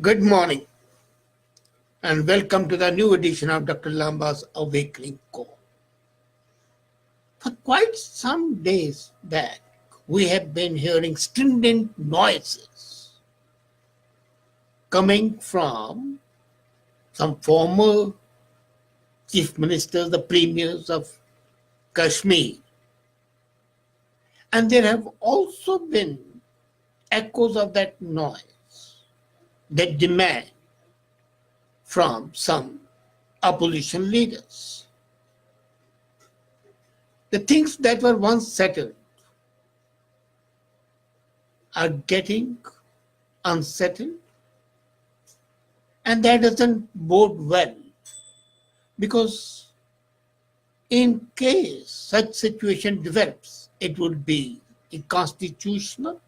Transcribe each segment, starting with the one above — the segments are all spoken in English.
Good morning and welcome to the new edition of Dr. Lamba's Awakening Call. For quite some days back, we have been hearing strident noises coming from some former chief ministers, the premiers of Kashmir. And there have also been echoes of that noise that demand from some opposition leaders. The things that were once settled are getting unsettled, and that doesn't bode well, because in case such situation develops, it would be a constitutional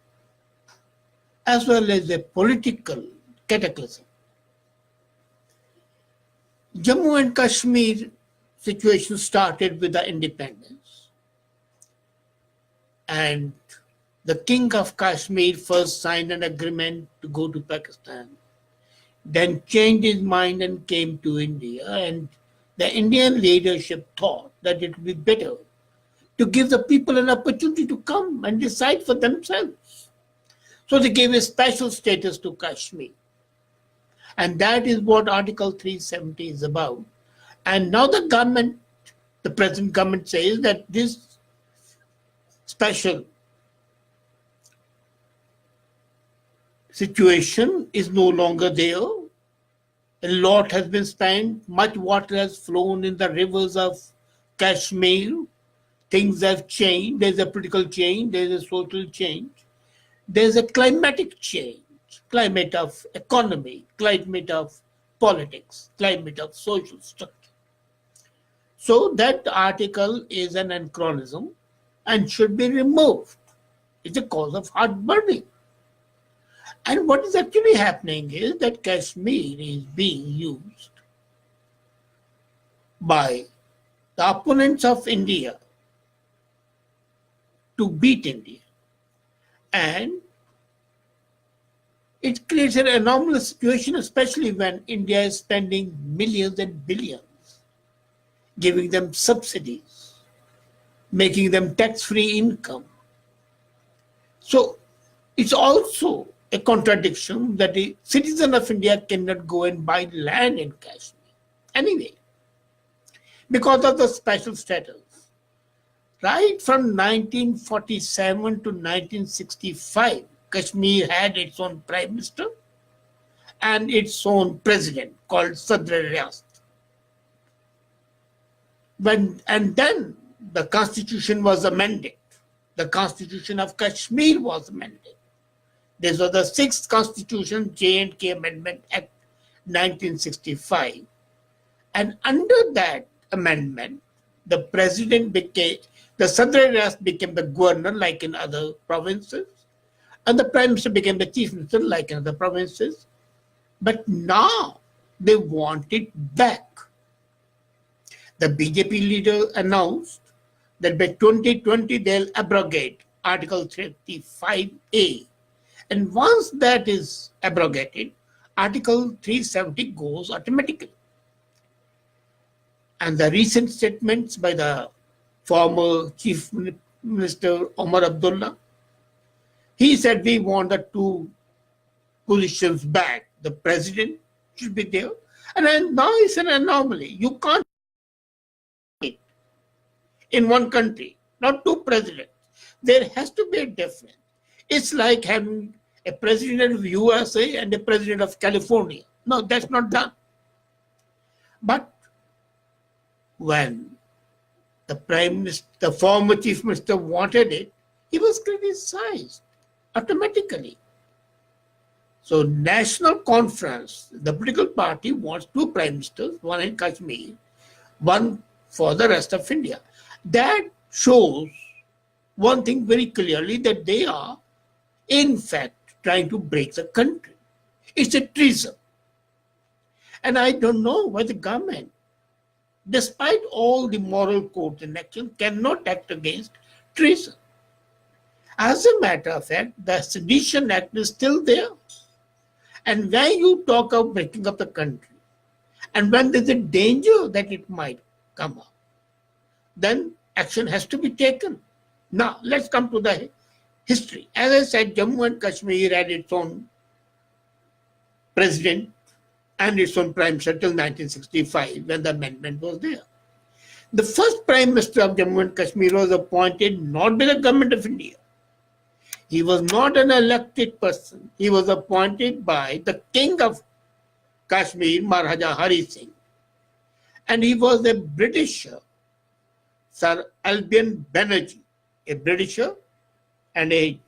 as well as a political cataclysm. Jammu and Kashmir situation started with the independence, and the king of Kashmir first signed an agreement to go to Pakistan, then changed his mind and came to India, and the Indian leadership thought that it would be better to give the people an opportunity to come and decide for themselves. So they gave a special status to Kashmir. And that is what Article 370 is about. And now the government, the present government, says that this special situation is no longer there. A lot has been spent, much water has flown in the rivers of Kashmir. Things have changed. There's a political change, there's a social change, there's a climatic change. Climate of economy, climate of politics, climate of social structure. So that article is an anachronism and should be removed. It's a cause of heartburning. And what is actually happening is that Kashmir is being used by the opponents of India to beat India. And it creates an anomalous situation, especially when India is spending millions and billions, giving them subsidies, making them tax-free income. So it's also a contradiction that the citizen of India cannot go and buy land in Kashmir. Anyway, because of the special status, right from 1947 to 1965, Kashmir had its own prime minister and its own president called Sadr Riyast. And then the constitution was amended. The constitution of Kashmir was amended. This was the 6th Constitution J&K Amendment Act 1965. And under that amendment, the president became, the Sadr Riyast became the governor like in other provinces. And the prime minister became the chief minister like in other provinces. But now they want it back. The BJP leader announced that by 2020 they'll abrogate Article 35A. And once that is abrogated, Article 370 goes automatically. And the recent statements by the former Chief Minister Omar Abdullah, he said we want the two positions back. The president should be there. And then now it's an anomaly. You can't in one country, not two presidents. There has to be a difference. It's like having a president of USA and a president of California. No, that's not done. But when the prime minister, the former chief minister wanted it, he was criticized automatically. So National Conference, the political party, wants two prime ministers, one in Kashmir, one for the rest of India. That shows one thing very clearly, that they are in fact trying to break the country. It's a treason. And I don't know why the government, despite all the moral codes and action, cannot act against treason. As a matter of fact, the Sedition Act is still there. And when you talk of breaking up the country, and when there's a danger that it might come up, then action has to be taken. Now, let's come to the history. As I said, Jammu and Kashmir had its own president and its own prime minister till 1965 when the amendment was there. The first prime minister of Jammu and Kashmir was appointed not by the government of India. He was not an elected person. He was appointed by the king of Kashmir, Maharaja Hari Singh. And he was a Britisher, Sir Albion Banerjee, a Britisher and a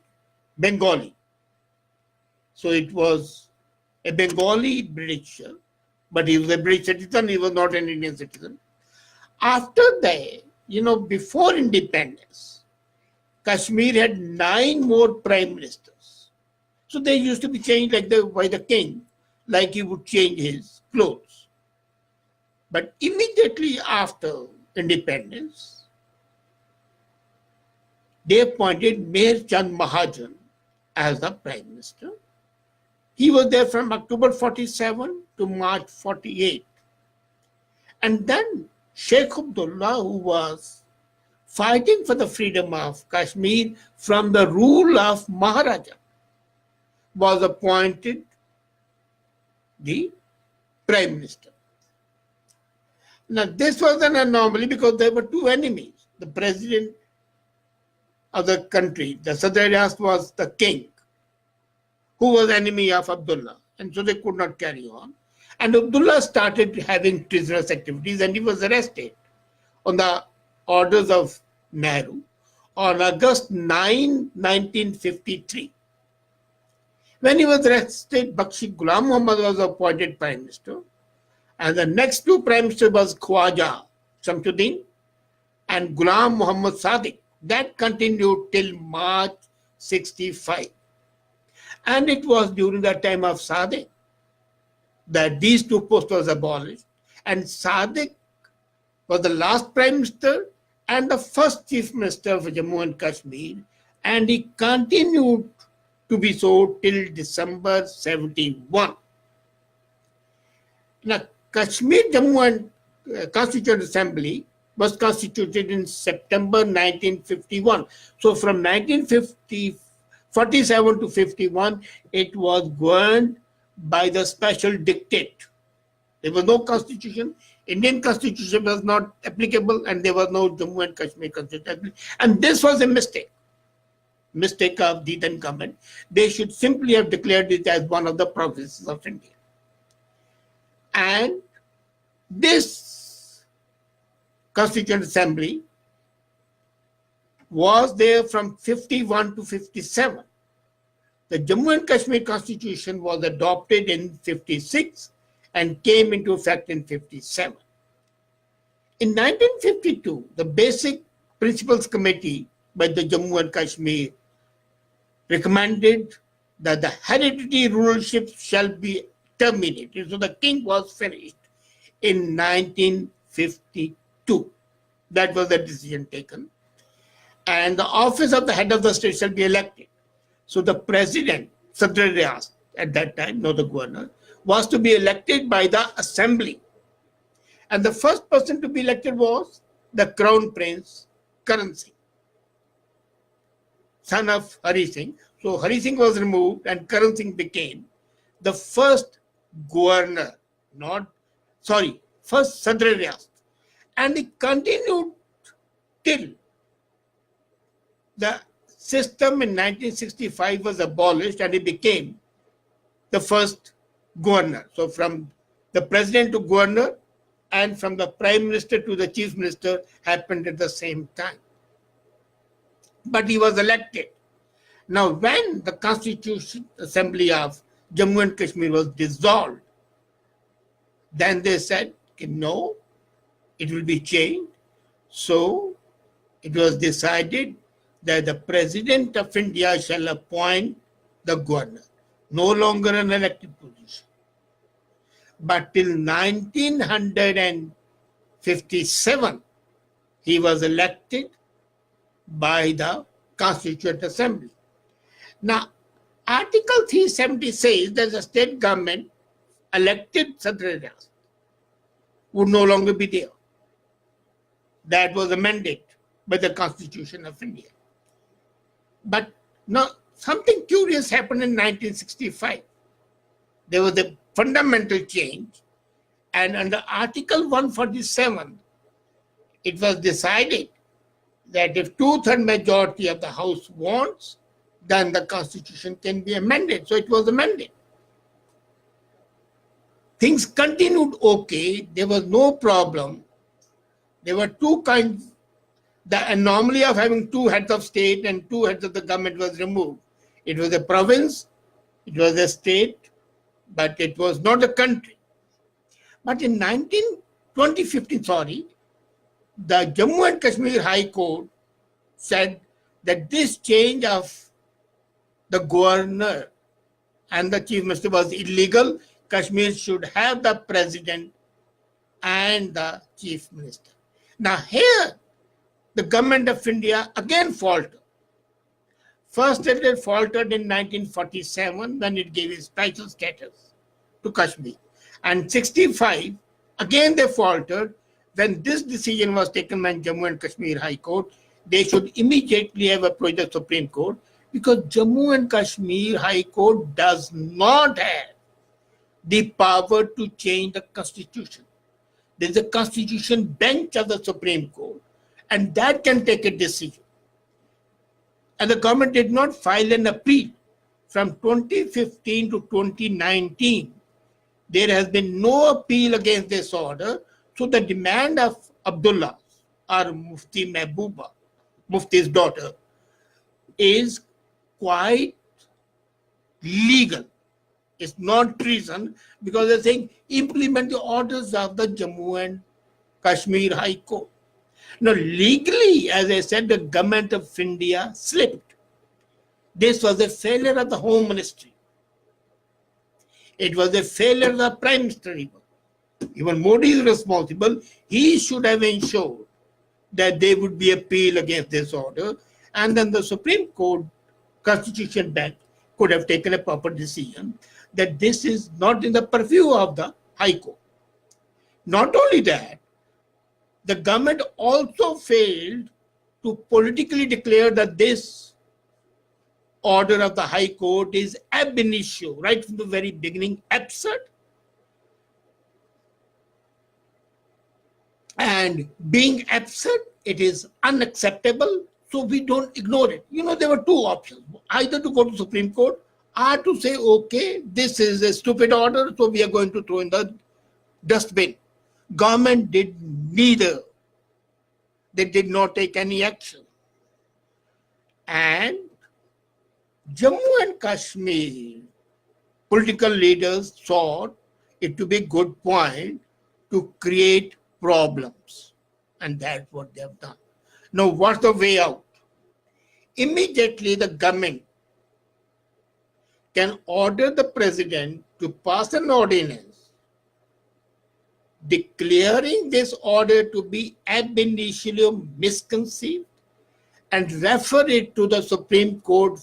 Bengali. So it was a Bengali Britisher, but he was a British citizen, he was not an Indian citizen. After that, before independence, Kashmir had 9 more prime ministers. So they used to be changed by the king, like he would change his clothes. But immediately after independence, they appointed Meher Chand Mahajan as the prime minister. He was there from October 47 to March 48. And then Sheikh Abdullah, who was fighting for the freedom of Kashmir from the rule of Maharaja, was appointed the prime minister. Now, this was an anomaly because there were 2 enemies. The president of the country, the Sadr Riast, was the king, who was enemy of Abdullah, and so they could not carry on. And Abdullah started having treasonous activities, and he was arrested on the orders of Nehru on August 9, 1953. When he was arrested, Bakshi Ghulam Muhammad was appointed prime minister, and the next 2 prime ministers was Khwaja Shamsuddin and Ghulam Muhammad Sadiq. That continued till March 65. And it was during the time of Sadiq that these 2 posts was abolished. And Sadiq was the last prime minister and the first chief minister of Jammu and Kashmir. And he continued to be so till December 71. Now, Kashmir Jammu and Constituent Assembly was constituted in September 1951. So from 1947 to 51, it was governed by the special dictate. There was no constitution. Indian constitution was not applicable, and there was no Jammu and Kashmir constitution. And this was a mistake of the then government. They should simply have declared it as one of the provinces of India. And this Constituent Assembly was there from 51 to 57. The Jammu and Kashmir Constitution was adopted in 56 and came into effect in 57. In 1952, the Basic Principles Committee by the Jammu and Kashmir recommended that the hereditary ruleship shall be terminated. So the king was finished in 1952. That was the decision taken. And the office of the head of the state shall be elected. So the president, Sadr Riast, at that time, not the governor, was to be elected by the assembly. And the first person to be elected was the Crown Prince, Karan Singh, son of Hari Singh. So Hari Singh was removed and Karan Singh became the first governor, first Sadr Riast. And he continued till the system in 1965 was abolished and he became the first governor. So from the president to governor and from the prime minister to the chief minister happened at the same time. But he was elected. Now, when the Constitution Assembly of Jammu and Kashmir was dissolved, then they said, no, it will be changed. So it was decided that the President of India shall appoint the governor, no longer an elected position. But till 1957, he was elected by the Constituent Assembly. Now, Article 370 says that the state government elected Sadr would no longer be there. That was amended by the Constitution of India. But now something curious happened in 1965. There was a fundamental change, and under Article 147, it was decided that if two-thirds majority of the House wants, then the Constitution can be amended. So it was amended. Things continued okay. There was no problem. There were two kinds. The anomaly of having two heads of state and two heads of the government was removed. It was a province, it was a state, but it was not a country. But in 2015, the Jammu and Kashmir High Court said that this change of the governor and the chief minister was illegal. Kashmir should have the president and the chief minister. Now here, the government of India again faltered. First it faltered in 1947 when it gave a special status to Kashmir. And 65, again they faltered when this decision was taken by Jammu and Kashmir High Court. They should immediately have approached the Supreme Court, because Jammu and Kashmir High Court does not have the power to change the constitution. There is a constitution bench of the Supreme Court, and that can take a decision. And the government did not file an appeal. From 2015 to 2019, there has been no appeal against this order. So the demand of Abdullah, or Mufti Mehbooba, Mufti's daughter, is quite legal. It's not treason, because they're saying implement the orders of the Jammu and Kashmir High Court. Now, legally, as I said, the government of India slipped. This was a failure of the Home Ministry. It was a failure of the Prime Minister. Even Modi is responsible. He should have ensured that there would be appeal against this order, and then the Supreme Court Constitution Bench could have taken a proper decision that this is not in the purview of the High Court. Not only that, the government also failed to politically declare that this order of the High Court is ab initio, right from the very beginning, absurd. And being absurd, it is unacceptable, so we don't ignore it. There were two options, either to go to Supreme Court or to say, okay, this is a stupid order, so we are going to throw in the dustbin. Government did neither. They did not take any action. And Jammu and Kashmir political leaders thought it to be a good point to create problems. And that's what they have done. Now, what's the way out? Immediately, the government can order the president to pass an ordinance declaring this order to be ab initio misconceived and refer it to the Supreme Court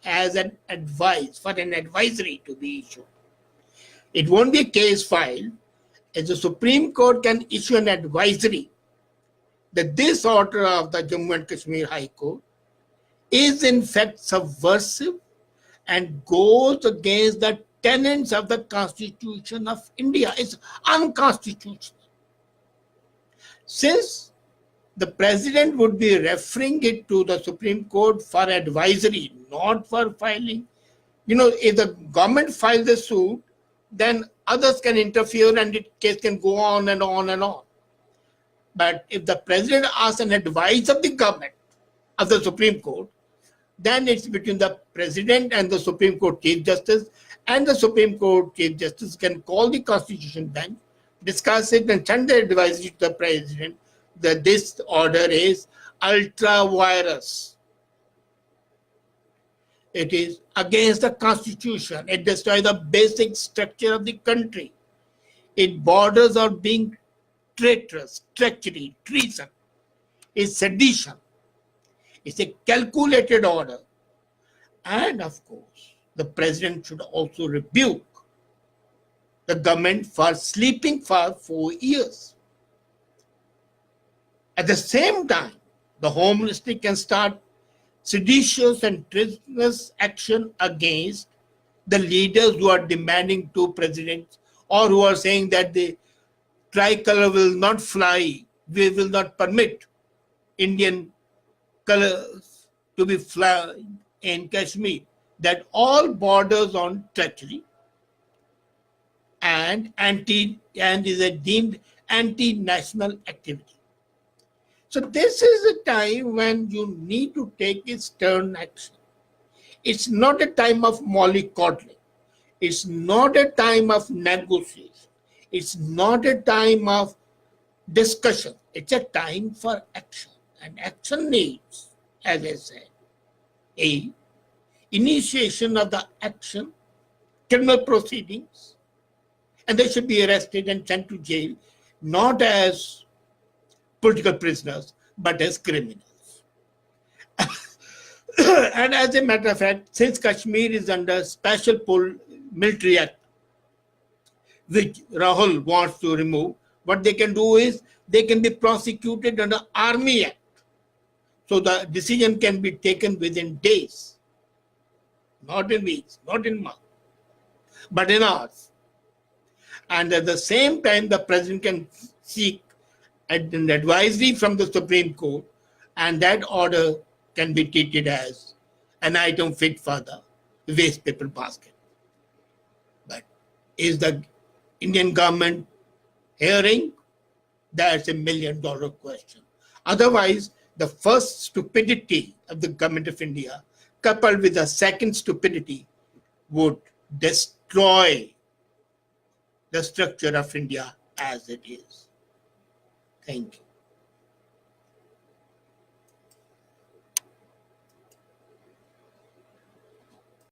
as an advice, for an advisory to be issued. It won't be a case filed, as the Supreme Court can issue an advisory that this order of the Jammu and Kashmir High Court is in fact subversive and goes against the tenets of the Constitution of India. It's unconstitutional. Since the president would be referring it to the Supreme Court for advisory, not for filing. If the government files a suit, then others can interfere and the case can go on and on and on. But if the president asks an advice of the government, of the Supreme Court, then it's between the president and the Supreme Court Chief Justice, and the Supreme Court Chief Justice can call the Constitution Bench, discuss it, and send the advisory to the president that this order is ultra virus. It is against the Constitution. It destroys the basic structure of the country. It borders on being traitorous, treachery, treason. It's sedition. It's a calculated order. And of course, the president should also rebuke the government for sleeping for 4 years. At the same time, the Home Ministry can start seditious and treasonous action against the leaders who are demanding two presidents or who are saying that the tricolor will not fly, we will not permit Indian colors to be flying in Kashmir. That all borders on treachery and is a deemed anti-national activity. So this is a time when you need to take a stern action. It's not a time of mollycoddling. It's not a time of negotiation. It's not a time of discussion. It's a time for action. And action needs, as I said, a initiation of the action, criminal proceedings, and they should be arrested and sent to jail, not as political prisoners, but as criminals. And as a matter of fact, since Kashmir is under special military act, which Rahul wants to remove, what they can do is they can be prosecuted under Army Act. So the decision can be taken within days, not in weeks, not in months, but in hours. And at the same time, the president can seek an advisory from the Supreme Court, and that order can be treated as an item fit for the waste paper basket. But is the Indian government hearing? That's $1 million question. Otherwise, the first stupidity of the government of India, coupled with the second stupidity, would destroy the structure of India as it is. Thank you.